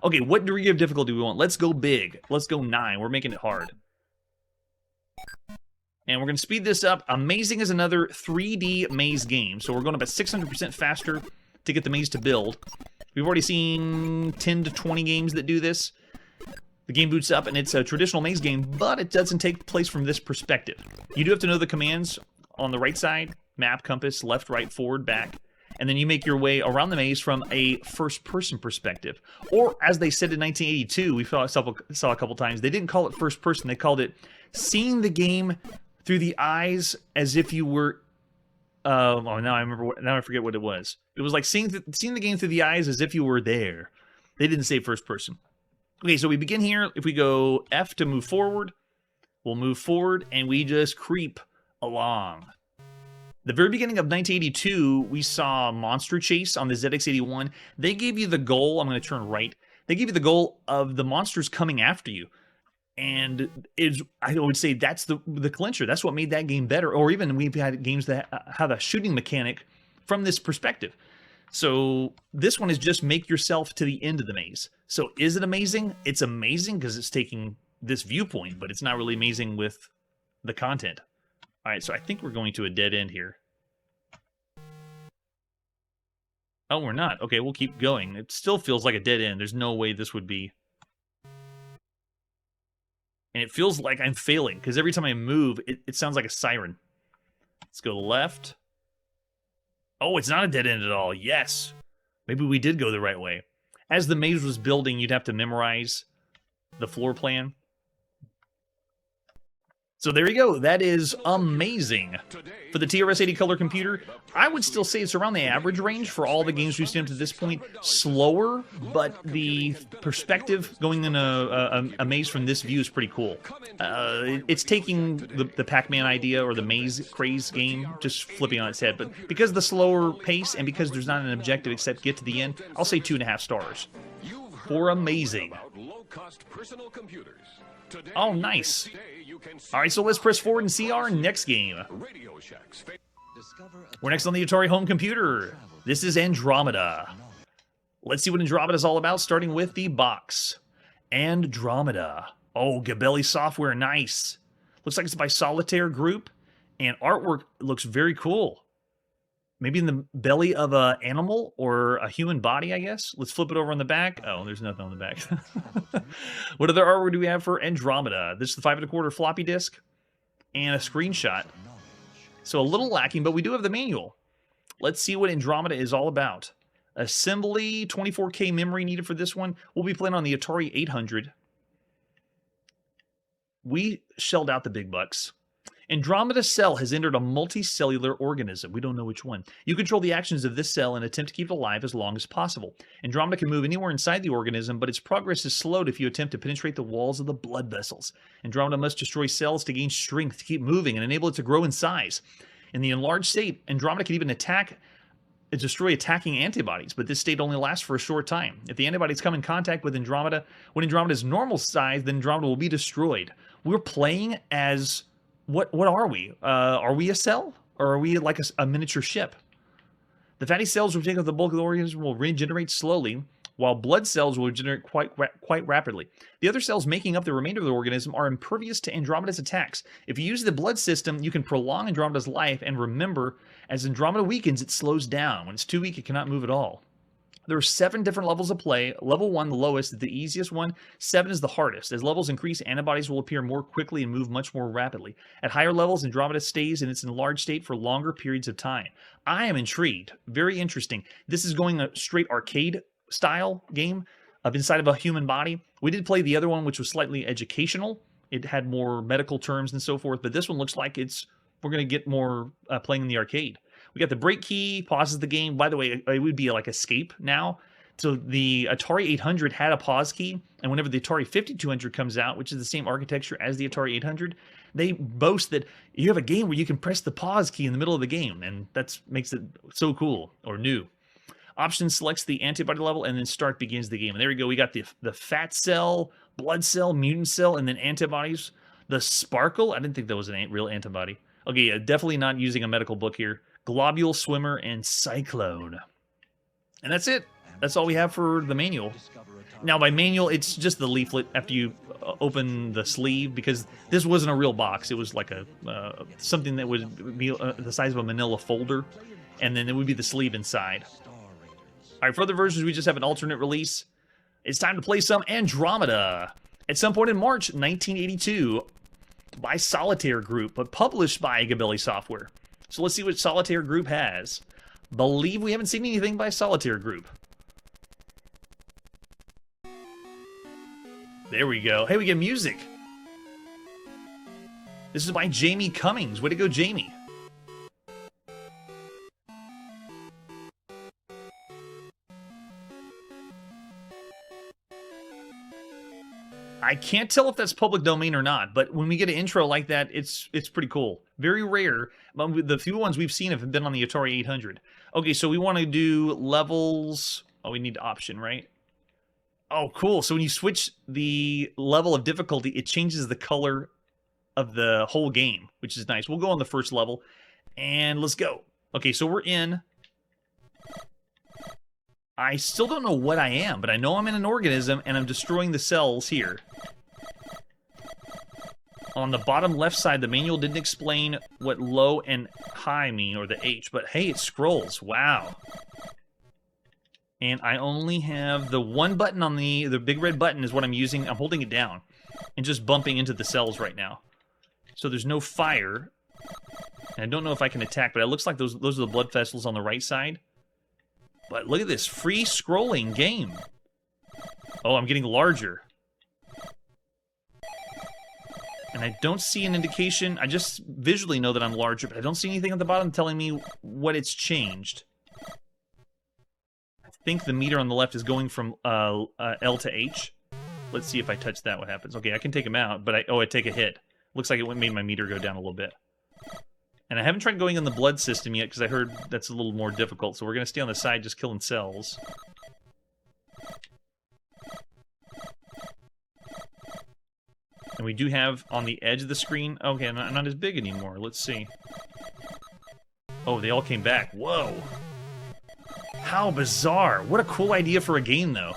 Okay, what degree of difficulty do we want? Let's go big. Let's go 9. We're making it hard. And we're going to speed this up. Amazing is another 3D maze game. So we're going up at 600% faster to get the maze to build. We've already seen 10 to 20 games that do this. The game boots up, and it's a traditional maze game, but it doesn't take place from this perspective. You do have to know the commands on the right side, map, compass, left, right, forward, back, and then you make your way around the maze from a first-person perspective. Or, as they said in 1982, we saw a couple times, they didn't call it first-person, they called it seeing the game through the eyes as if you were... now I remember. Now I forget what it was. It was like seeing the game through the eyes as if you were there. They didn't say first person. Okay, so we begin here. If we go F to move forward, we'll move forward, and we just creep along. The very beginning of 1982, we saw Monster Chase on the ZX81. They gave you the goal. I'm going to turn right. They gave you the goal of the monsters coming after you. And I would say that's the clincher. That's what made that game better. Or even we've had games that have a shooting mechanic from this perspective. So this one is just make yourself to the end of the maze. So is it amazing? It's amazing because it's taking this viewpoint, but it's not really amazing with the content. All right, so I think we're going to a dead end here. Oh, we're not. Okay, we'll keep going. It still feels like a dead end. There's no way this would be... And it feels like I'm failing, because every time I move, it sounds like a siren. Let's go left. Oh, it's not a dead end at all. Yes. Maybe we did go the right way. As the maze was building, you'd have to memorize the floor plan. So there you go. That is amazing. For the TRS-80 color computer, I would still say it's around the average range for all the games we've seen up to this point. Slower, but the perspective going in a maze from this view is pretty cool. It's taking the Pac-Man idea or the maze craze game, just flipping on its head. But because of the slower pace and because there's not an objective except get to the end, I'll say 2.5 stars. For amazing. Oh, nice. All right, so let's press forward and see our next game. We're next on the Atari home computer. This is Andromeda. Let's see what Andromeda is all about, starting with the box. Andromeda. Oh, Gabelli software, nice. Looks like it's by Solitaire Group, and artwork looks very cool. maybe in the belly of a animal or a human body, I guess. Let's flip it over on the back. Oh, there's nothing on the back. What other artwork do we have for Andromeda? This is the 5 1/4 floppy disk and a screenshot. So a little lacking, but we do have the manual. Let's see what Andromeda is all about. Assembly, 24K memory needed for this one. We'll be playing on the Atari 800. We shelled out the big bucks. Andromeda cell has entered a multicellular organism. We don't know which one. You control the actions of this cell and attempt to keep it alive as long as possible. Andromeda can move anywhere inside the organism, but its progress is slowed if you attempt to penetrate the walls of the blood vessels. Andromeda must destroy cells to gain strength to keep moving and enable it to grow in size. In the enlarged state, Andromeda can even destroy attacking antibodies, but this state only lasts for a short time. If the antibodies come in contact with Andromeda, when Andromeda is normal size, then Andromeda will be destroyed. We're playing as... What are we? Are we a cell? Or are we like a miniature ship? The fatty cells which take up the bulk of the organism will regenerate slowly, while blood cells will regenerate quite rapidly. The other cells making up the remainder of the organism are impervious to Andromeda's attacks. If you use the blood system, you can prolong Andromeda's life, and remember, as Andromeda weakens, it slows down. When it's too weak, it cannot move at all. There are 7 different levels of play. Level 1, the lowest, is the easiest one. 7 is the hardest. As levels increase, antibodies will appear more quickly and move much more rapidly. At higher levels, Andromeda stays in its enlarged state for longer periods of time. I am intrigued. Very interesting. This is going a straight arcade-style game of inside of a human body. We did play the other one, which was slightly educational. It had more medical terms and so forth, but this one looks like we're going to get more playing in the arcade. We got the break key, pauses the game. By the way, it would be like escape now. So the Atari 800 had a pause key, and whenever the Atari 5200 comes out, which is the same architecture as the Atari 800, they boast that you have a game where you can press the pause key in the middle of the game, and that makes it so cool, or new. Option selects the antibody level, and then start begins the game. And there we go. We got the fat cell, blood cell, mutant cell, and then antibodies. The sparkle, I didn't think that was a real antibody. Okay, yeah, definitely not using a medical book here. Globule, swimmer, and cyclone. And that's it. That's all we have for the manual. Now, by manual, it's just the leaflet after you open the sleeve, because this wasn't a real box. It was like something that would be the size of a manila folder, and then it would be the sleeve inside. All right, for other versions, we just have an alternate release. It's time to play some Andromeda. At some point in March 1982, by Solitaire Group, but published by Gabelli Software. So let's see what Solitaire Group has. Believe we haven't seen anything by Solitaire Group. There we go. Hey, we get music. This is by Jamie Cummings. Way to go, Jamie. I can't tell if that's public domain or not, but when we get an intro like that, it's pretty cool. Very rare. But the few ones we've seen have been on the Atari 800. Okay, so we want to do levels. Oh, we need option, right? Oh, cool. So when you switch the level of difficulty, it changes the color of the whole game, which is nice. We'll go on the first level, and let's go. Okay, so we're in. I still don't know what I am, but I know I'm in an organism, and I'm destroying the cells here. On the bottom left side, the manual didn't explain what low and high mean, or the H, but hey, it scrolls. Wow. And I only have the one button on the big red button is what I'm using. I'm holding it down and just bumping into the cells right now. So there's no fire. And I don't know if I can attack, but it looks like those are the blood vessels on the right side. But look at this free scrolling game. Oh, I'm getting larger. And I don't see an indication. I just visually know that I'm larger, but I don't see anything at the bottom telling me what it's changed. I think the meter on the left is going from L to H. Let's see if I touch that, what happens. Okay, I can take him out, but I take a hit. Looks like it made my meter go down a little bit. And I haven't tried going in the blood system yet, because I heard that's a little more difficult, so we're going to stay on the side just killing cells. And we do have on the edge of the screen... Okay, not as big anymore. Let's see. Oh, they all came back. Whoa! How bizarre! What a cool idea for a game, though.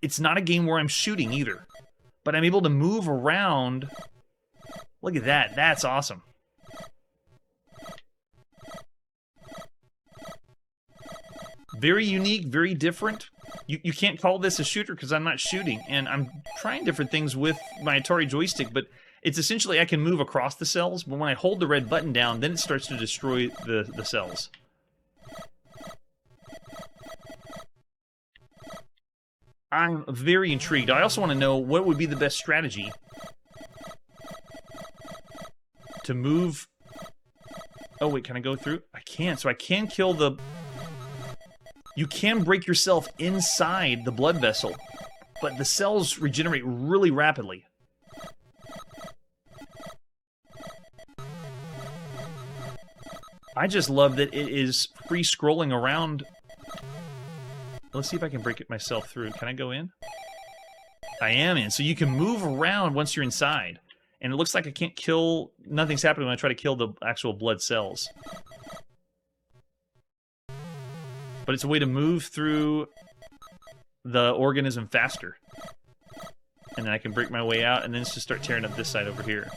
It's not a game where I'm shooting, either. But I'm able to move around... Look at that. That's awesome. Very unique, very different. You can't call this a shooter because I'm not shooting, and I'm trying different things with my Atari joystick, but it's essentially I can move across the cells, but when I hold the red button down, then it starts to destroy the cells. I'm very intrigued. I also want to know what would be the best strategy to move... Oh, wait, can I go through? I can, so I can kill the... You can break yourself inside the blood vessel, but the cells regenerate really rapidly. I just love that it is free scrolling around. Let's see if I can break it myself through. Can I go in? I am in. So you can move around once you're inside. And it looks like I can't kill... Nothing's happening when I try to kill the actual blood cells. But it's a way to move through the organism faster. And then I can break my way out, and then just start tearing up this side over here.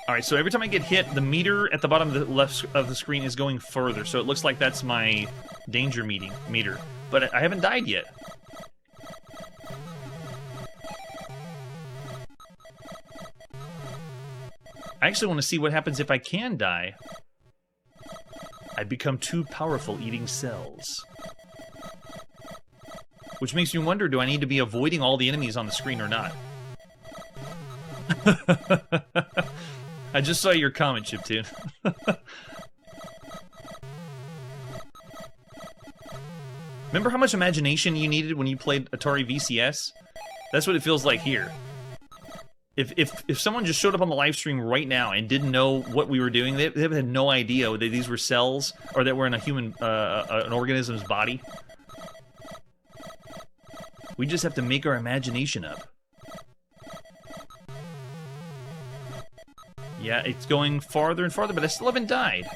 Alright, so every time I get hit, the meter at the bottom of the left of the screen is going further. So it looks like that's my danger meter. But I haven't died yet. I actually want to see what happens if I can die. I become too powerful eating cells. Which makes me wonder, do I need to be avoiding all the enemies on the screen or not? I just saw your comment, Chiptune. Remember how much imagination you needed when you played Atari VCS? That's what it feels like here. If someone just showed up on the live stream right now and didn't know what we were doing, they had no idea that these were cells or that we're in a human, an organism's body. We just have to make our imagination up. Yeah, it's going farther and farther, but I still haven't died.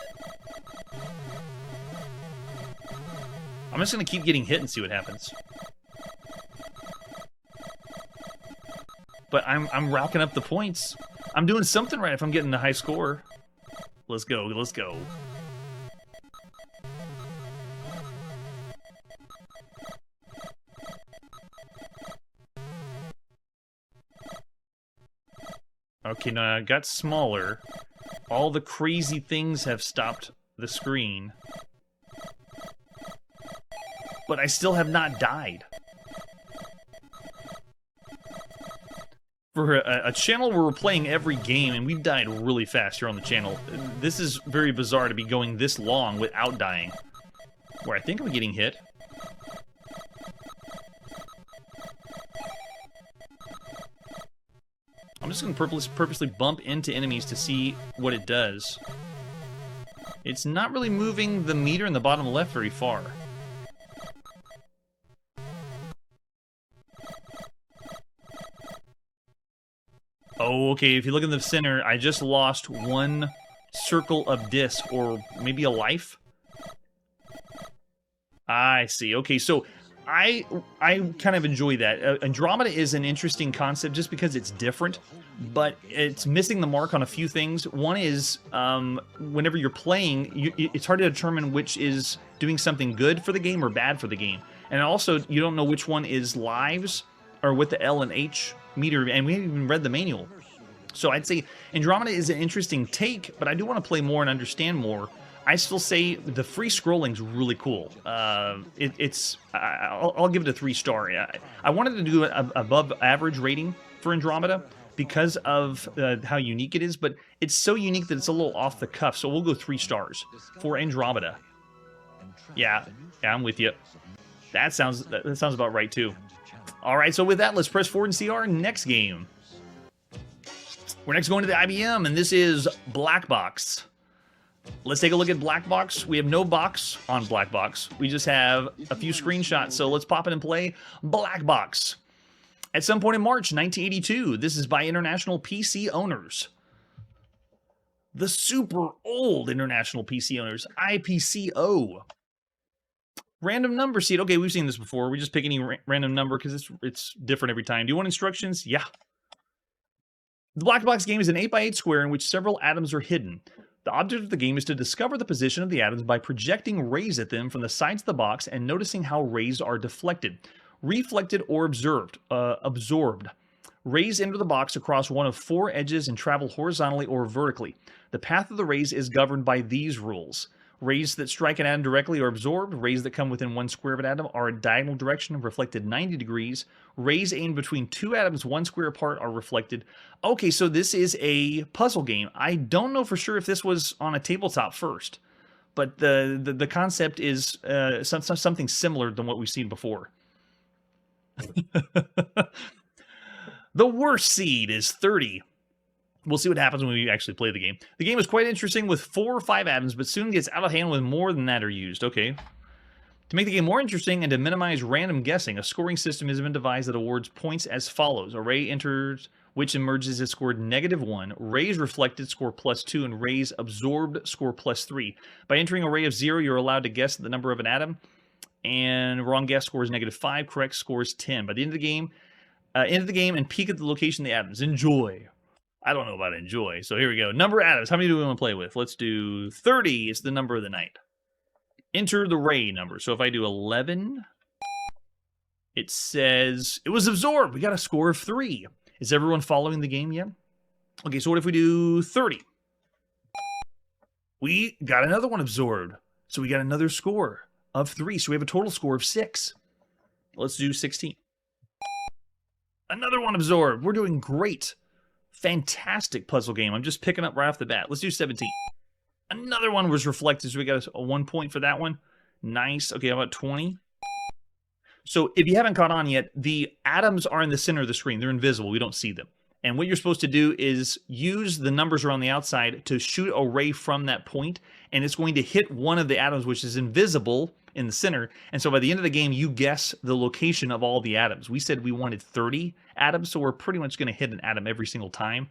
I'm just gonna keep getting hit and see what happens. But I'm racking up the points. I'm doing something right if I'm getting the high score. Let's go, let's go. Okay, now I got smaller. All the crazy things have stopped the screen. But I still have not died. For a channel where we're playing every game, and we've died really fast here on the channel, this is very bizarre to be going this long without dying. Where I think I'm getting hit. I'm just going to purposely bump into enemies to see what it does. It's not really moving the meter in the bottom left very far. Oh, okay, if you look in the center, I just lost one circle of disc, or maybe a life? I see. Okay, so I kind of enjoy that. Andromeda is an interesting concept just because it's different, but it's missing the mark on a few things. One is, whenever you're playing, it's hard to determine which is doing something good for the game or bad for the game. And also, you don't know which one is lives or with the L and H meter, and we haven't even read the manual. So I'd say Andromeda is an interesting take, but I do want to play more and understand more. I still say the free scrolling's really cool. I'll give it a 3-star. I wanted to do an above average rating for Andromeda because of how unique it is, but it's so unique that it's a little off the cuff, so we'll go 3 stars for Andromeda. Yeah, I'm with you. That sounds about right too. All right, so with that, let's press forward and see our next game. We're next going to the IBM, and this is Black Box. Let's take a look at Black Box. We have no box on Black Box. We just have a few screenshots, so let's pop it and play Black Box. At some point in March 1982, this is by International PC Owners. The super old International PC Owners, IPCO. Random number seed. Okay, we've seen this before. We just pick any random number because it's different every time. Do you want instructions? Yeah. The Black Box game is an 8x8 square in which several atoms are hidden. The object of the game is to discover the position of the atoms by projecting rays at them from the sides of the box and noticing how rays are deflected, reflected, or absorbed. Rays enter the box across one of 4 edges and travel horizontally or vertically. The path of the rays is governed by these rules. Rays that strike an atom directly are absorbed. Rays that come within 1 square of an atom are a diagonal direction, reflected 90 degrees. Rays aimed between 2 atoms 1 square apart are reflected. Okay, so this is a puzzle game. I don't know for sure if this was on a tabletop first, but the concept is something similar than what we've seen before. The worst seed is 30. We'll see what happens when we actually play the game. The game is quite interesting with 4 or 5 atoms, but soon gets out of hand when more than that are used. Okay. To make the game more interesting and to minimize random guessing, a scoring system has been devised that awards points as follows. A ray enters, which emerges is scored -1. Rays reflected score +2, and rays absorbed score +3. By entering a ray of 0, you're allowed to guess the number of an atom, and wrong guess scores -5, correct scores 10. By the end of the game, enter the game and peek at the location of the atoms. Enjoy. I don't know about enjoy. So here we go. Number of atoms. How many do we want to play with? Let's do 30 is the number of the night. Enter the ray number. So if I do 11, it says it was absorbed. We got a score of 3. Is everyone following the game yet? Okay, so what if we do 30? We got another one absorbed. So we got another score of 3. So we have a total score of 6. Let's do 16. Another one absorbed. We're doing great. Fantastic puzzle game. I'm just picking up right off the bat. Let's do 17. Another one was reflected, so we got a 1 point for that one. Nice. Okay, how about 20? So if you haven't caught on yet, the atoms are in the center of the screen. They're invisible. We don't see them. And what you're supposed to do is use the numbers around the outside to shoot a ray from that point, and it's going to hit one of the atoms, which is invisible in the center. And so by the end of the game, you guess the location of all the atoms. We said we wanted 30 atoms, so we're pretty much going to hit an atom every single time.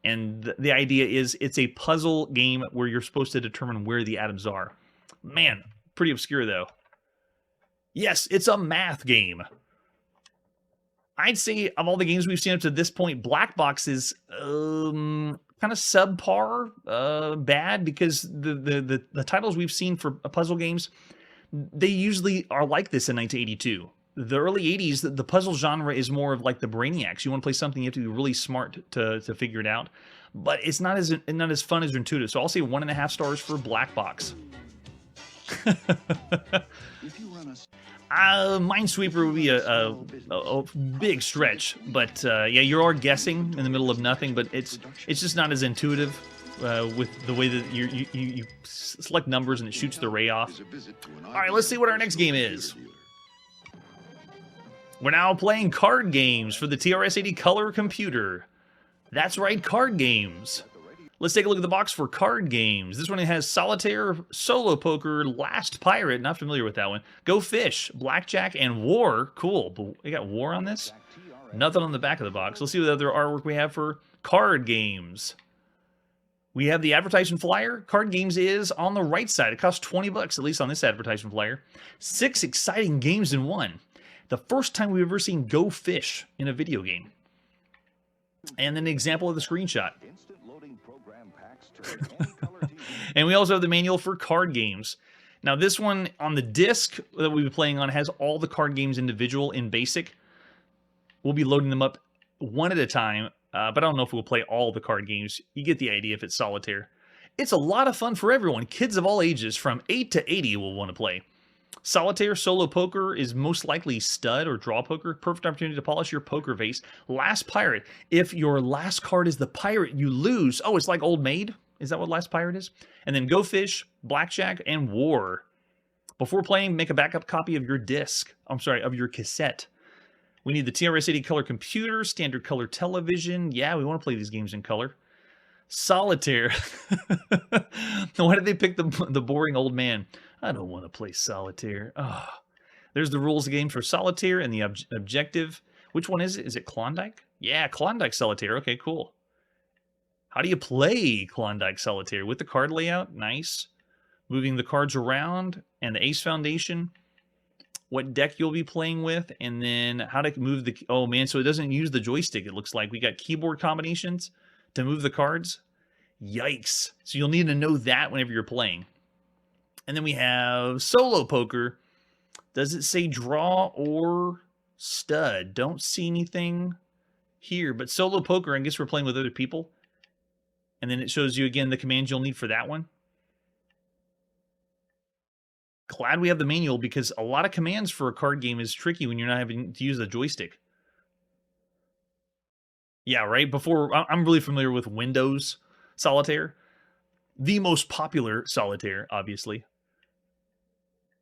And the idea is it's a puzzle game where you're supposed to determine where the atoms are. Man, pretty obscure though. Yes, it's a math game. I'd say of all the games we've seen up to this point, Black Box is kind of subpar, bad, because the titles we've seen for puzzle games, they usually are like this in 1982. The early 80s, the puzzle genre is more of like the Brainiacs. You want to play something, you have to be really smart to figure it out. But it's not as fun as intuitive. So I'll say 1.5 stars for Black Box. Minesweeper would be a big stretch, but yeah, you are guessing in the middle of nothing. But it's just not as intuitive with the way that you select numbers and it shoots the ray off. All right, let's see what our next game is. We're now playing card games for the TRS-80 color computer. That's right, card games. Let's take a look at the box for card games. This one has Solitaire, Solo Poker, Last Pirate, not familiar with that one, Go Fish, Blackjack, and War. Cool, but we got War on this? Nothing on the back of the box. Let's see what other artwork we have for card games. We have the advertisement flyer. Card games is on the right side. It costs 20 bucks, at least on this advertisement flyer. 6 exciting games in one. The first time we've ever seen Go Fish in a video game. And then an example of the screenshot. And we also have the manual for card games. Now this one on the disc that we'll be playing on has all the card games individual in BASIC. We'll be loading them up one at a time, but I don't know if we'll play all the card games. You get the idea if it's solitaire. It's a lot of fun for everyone. Kids of all ages from 8 to 80 will want to play. Solitaire, Solo Poker is most likely stud or draw poker. Perfect opportunity to polish your poker face. Last Pirate. If your last card is the pirate, you lose. Oh, it's like Old Maid? Is that what Last Pirate is? And then Go Fish, Blackjack, and War. Before playing, make a backup copy of your disc. I'm sorry, of your cassette. We need the TRS-80 color computer, standard color television. Yeah, we want to play these games in color. Solitaire. Why did they pick the boring old man? I don't want to play solitaire. Oh. There's the rules of the game for solitaire and the objective. Which one is it? Is it Klondike? Yeah, Klondike solitaire. Okay, cool. How do you play Klondike solitaire? With the card layout? Nice. Moving the cards around and the Ace Foundation. What deck you'll be playing with, and then how to move the... Oh, man, so it doesn't use the joystick, it looks like. We got keyboard combinations to move the cards. Yikes. So you'll need to know that whenever you're playing. And then we have solo poker. Does it say draw or stud? Don't see anything here, but solo poker, I guess we're playing with other people. And then it shows you again the commands you'll need for that one. Glad we have the manual because a lot of commands for a card game is tricky when you're not having to use a joystick. Yeah, right? Before, I'm really familiar with Windows Solitaire. The most popular Solitaire, obviously.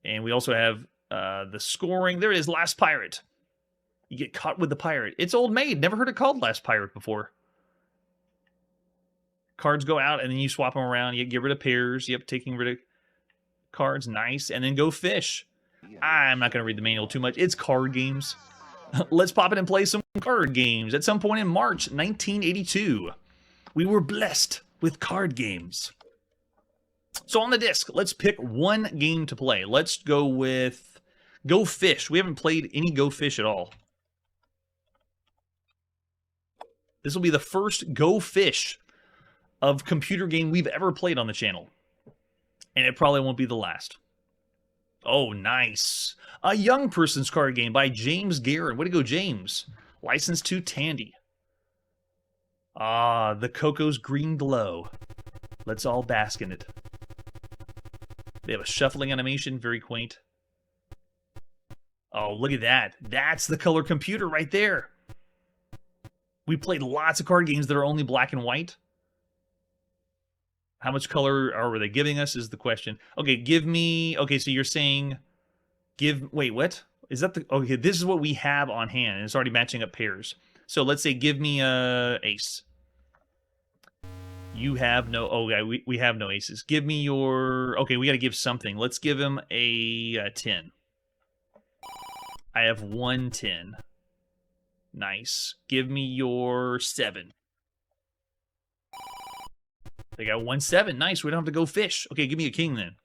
And we also have the scoring. There it is, Last Pirate. You get caught with the pirate. It's old maid. Never heard it called Last Pirate before. Cards go out, and then you swap them around. You get rid of pairs. Yep, taking rid of cards. Nice. And then go fish. I'm not going to read the manual too much. It's card games. Let's pop it and play some card games. At some point in March 1982, we were blessed with card games. So on the disc, let's pick one game to play. Let's go with Go Fish. We haven't played any Go Fish at all. This will be the first Go Fish of computer game we've ever played on the channel. And it probably won't be the last. Oh, nice. A young person's card game by James Guerin. Way to go, James. Licensed to Tandy. Ah, the Coco's green glow. Let's all bask in it. They have a shuffling animation, very quaint. Oh, look at that. That's the color computer right there. We played lots of card games that are only black and white. How much color are they giving us is the question. Okay, give me... Okay, so you're saying... Wait, what? Is that the... Okay, this is what we have on hand, and it's already matching up pairs. So let's say give me a ace. You have no... Okay, we have no aces. Give me your... Okay, we got to give something. Let's give him a 10. I have 1 10. Nice. Give me your 7. They got 1 7. Nice. We don't have to go fish. Okay, give me a king then.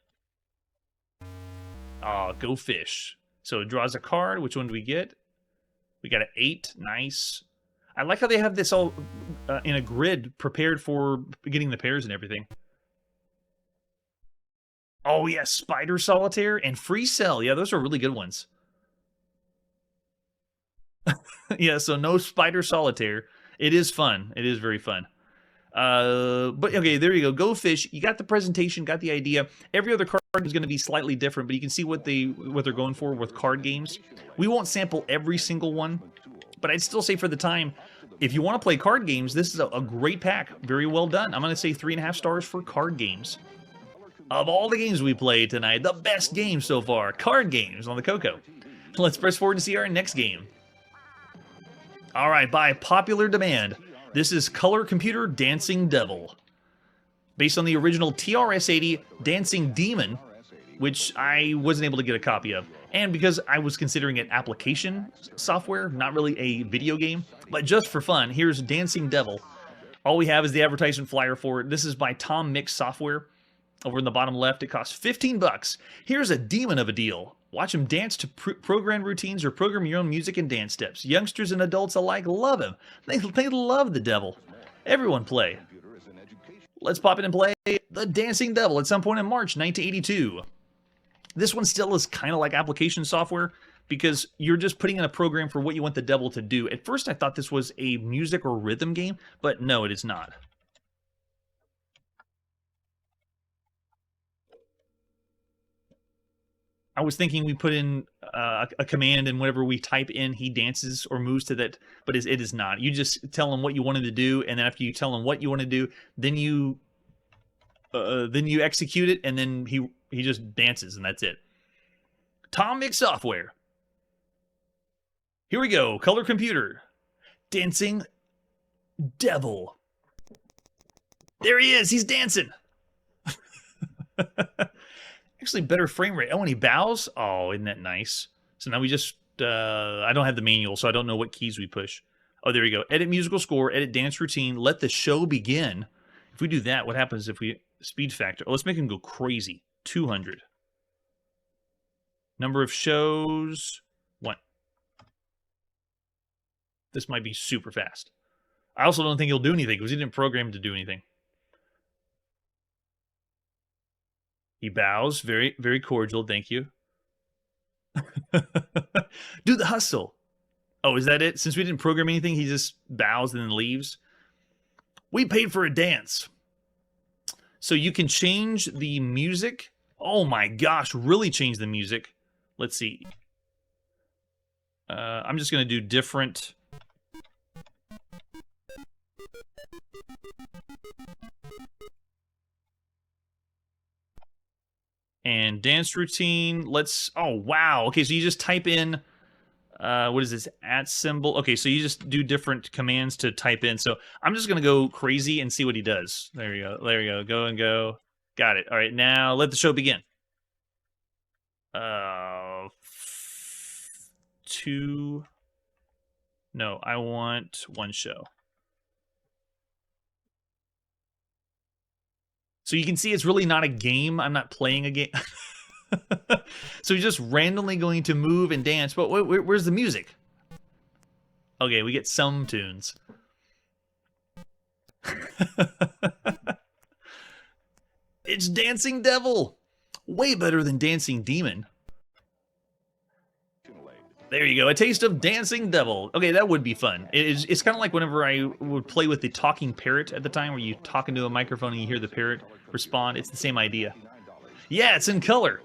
Oh, go fish. So it draws a card. Which one do we get? We got an 8. Nice. I like how they have this all in a grid prepared for getting the pairs and everything. Oh, yeah. Spider Solitaire and Free Cell. Yeah, those are really good ones. Yeah, so no Spider Solitaire. It is fun. It is very fun. But okay, there you go. Go Fish. You got the presentation, got the idea. Every other card is going to be slightly different, but you can see what they're going for with card games. We won't sample every single one, but I'd still say for the time, if you want to play card games, this is a great pack. Very well done. I'm going to say 3.5 stars for card games. Of all the games we played tonight, the best game so far, card games on the Coco. Let's press forward to see our next game. All right, by popular demand, this is Color Computer Dancing Devil. Based on the original TRS-80 Dancing Demon, which I wasn't able to get a copy of. And because I was considering it application software, not really a video game. But just for fun, here's Dancing Devil. All we have is the advertisement flyer for it. This is by Tom Mix Software. Over in the bottom left, it costs 15 bucks. Here's a demon of a deal. Watch him dance to program routines or program your own music and dance steps. Youngsters and adults alike love him. They love the devil. Everyone play. Let's pop in and play The Dancing Devil at some point in March 1982. This one still is kind of like application software because you're just putting in a program for what you want the devil to do. At first, I thought this was a music or rhythm game, but no, it is not. I was thinking we put in a command and whenever we type in, he dances or moves to that, but it is not. You just tell him what you wanted to do, and then after you tell him what you want to do, then you execute it, and then he just dances, and that's it. Tom Mix Software. Here we go. Color Computer. Dancing Devil. There he is. He's dancing. Actually, better frame rate. Oh, and he bows? Oh, isn't that nice? So now we just... I don't have the manual, so I don't know what keys we push. Oh, there we go. Edit musical score, edit dance routine, let the show begin. If we do that, what happens if we... Speed factor. Oh, let's make him go crazy. 200. Number of shows... 1. This might be super fast. I also don't think he'll do anything, because he didn't program to do anything. He bows, very, very cordial, thank you. Do the hustle. Oh, is that it? Since we didn't program anything, he just bows and then leaves. We paid for a dance. So you can change the music. Oh my gosh, really change the music. Let's see. I'm just going to do different. And dance routine. Let's. Oh, wow. Okay, so you just type in. What is this? @ symbol. Okay, so you just do different commands to type in. So I'm just going to go crazy and see what he does. There you go. There you go. Go and go. Got it. All right, now let the show begin. 2. No, I want 1 show. So you can see it's really not a game. I'm not playing a game. So he's just randomly going to move and dance. But where's the music? Okay, we get some tunes. It's Dancing Devil. Way better than Dancing Demon. There you go, a taste of Dancing Devil. Okay, that would be fun. It's kind of like whenever I would play with the talking parrot at the time, where you talk into a microphone and you hear the parrot respond. It's the same idea. Yeah, it's in color.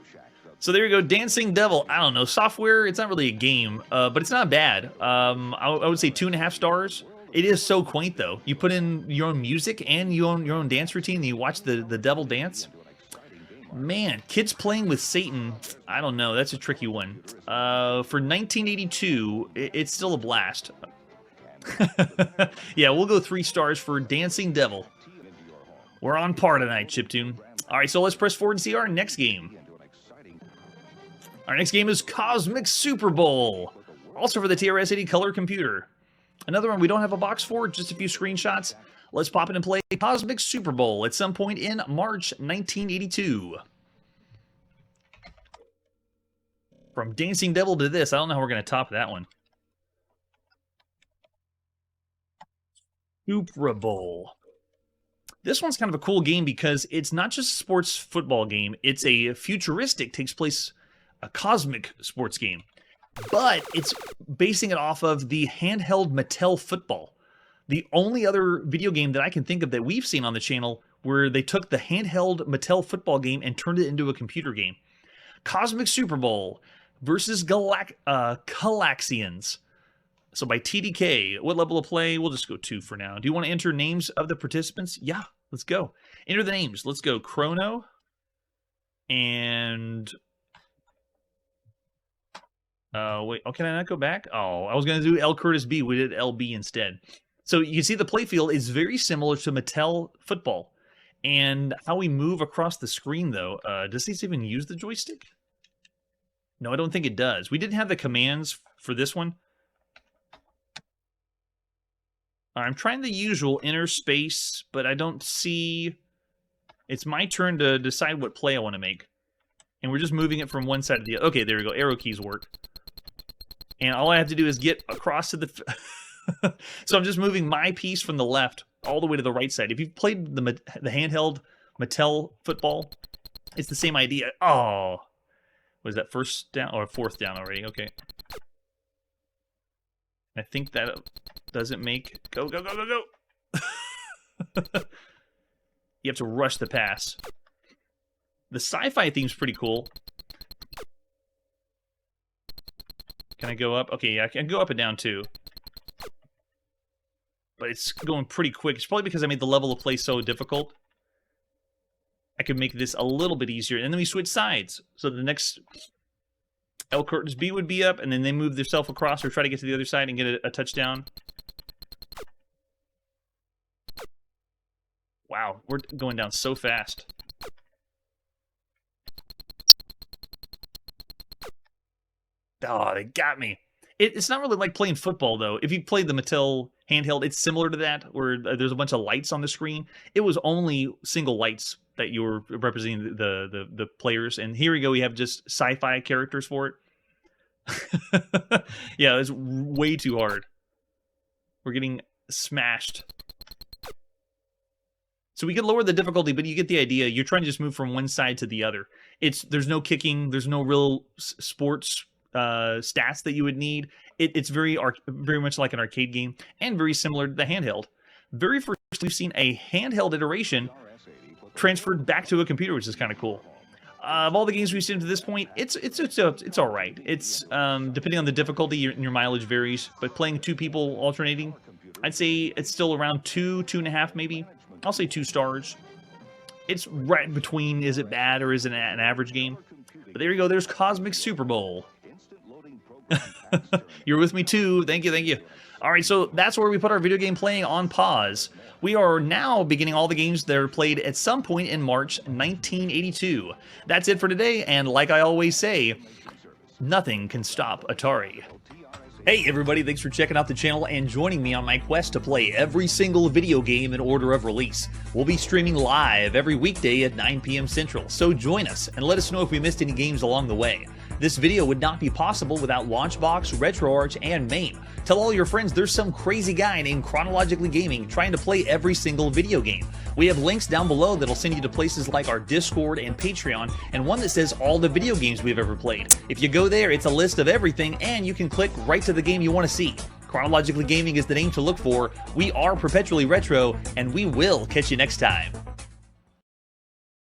So there you go, Dancing Devil. I don't know, software, it's not really a game, but it's not bad. I would say 2.5 stars. It is so quaint, though. You put in your own music and your own dance routine, and you watch the devil dance. Man, kids playing with Satan, I don't know. That's a tricky one. For 1982, it's still a blast. Yeah, we'll go 3 stars for Dancing Devil. We're on par tonight, Chiptune. All right, so let's press forward and see our next game. Our next game is Cosmic Superbowl, also for the TRS-80 color computer. Another one we don't have a box for, just a few screenshots. Let's pop in and play Cosmic Superbowl at some point in March 1982. From Dancing Devil to this, I don't know how we're going to top that one. Superbowl. This one's kind of a cool game because it's not just a sports football game. It's a futuristic, takes place, a cosmic sports game. But it's basing it off of the handheld Mattel football. The only other video game that I can think of that we've seen on the channel where they took the handheld Mattel football game and turned it into a computer game. Cosmic Superbowl versus Galaxians. So by TDK, what level of play? We'll just go 2 for now. Do you want to enter names of the participants? Yeah, let's go. Enter the names. Let's go Chrono and... wait, oh, can I not go back? Oh, I was going to do L. Curtis B. We did LB instead. So you can see the playfield is very similar to Mattel football. And how we move across the screen, though, does this even use the joystick? No, I don't think it does. We didn't have the commands for this one. I'm trying the usual enter space, but I don't see... It's my turn to decide what play I want to make. And we're just moving it from one side to the other. Okay, there we go. Arrow keys work. And all I have to do is get across to the... So I'm just moving my piece from the left all the way to the right side. If you've played the handheld Mattel football, it's the same idea. Oh, was that first down or 4th down already? Okay. I think that doesn't make... Go, go, go, go, go! You have to rush the pass. The sci-fi theme's pretty cool. Can I go up? Okay, yeah, I can go up and down too. But it's going pretty quick. It's probably because I made the level of play so difficult. I could make this a little bit easier. And then we switch sides. So the next L. Curtis B would be up, and then they move themselves across or try to get to the other side and get a touchdown. Wow, we're going down so fast. Oh, they got me. It's not really like playing football, though. If you played the Mattel handheld, it's similar to that, where there's a bunch of lights on the screen. It was only single lights that you were representing the players. And here we go, we have just sci-fi characters for it. Yeah, it's way too hard. We're getting smashed. So we could lower the difficulty, but you get the idea. You're trying to just move from one side to the other. There's no kicking, there's no real sports stats that you would need. It's very much like an arcade game and very similar to the handheld. Very first, we've seen a handheld iteration transferred back to a computer, which is kind of cool. Of all the games we've seen to this point, it's all right. It's depending on the difficulty, your mileage varies. But playing 2 people alternating, I'd say it's still around 2.5 maybe. I'll say 2 stars. It's right between is it bad or is it an average game. But there you go. There's Cosmic Superbowl. You're with me too. Thank you, thank you. All right, so that's where we put our video game playing on pause. We are now beginning all the games that are played at some point in March 1982. That's it for today, and like I always say, nothing can stop Atari. Hey everybody, thanks for checking out the channel and joining me on my quest to play every single video game in order of release. We'll be streaming live every weekday at 9 p.m. Central, so join us and let us know if we missed any games along the way. This video would not be possible without Launchbox, RetroArch, and MAME. Tell all your friends there's some crazy guy named Chronologically Gaming trying to play every single video game. We have links down below that'll send you to places like our Discord and Patreon, and one that says all the video games we've ever played. If you go there, it's a list of everything, and you can click right to the game you want to see. Chronologically Gaming is the name to look for. We are perpetually retro, and we will catch you next time.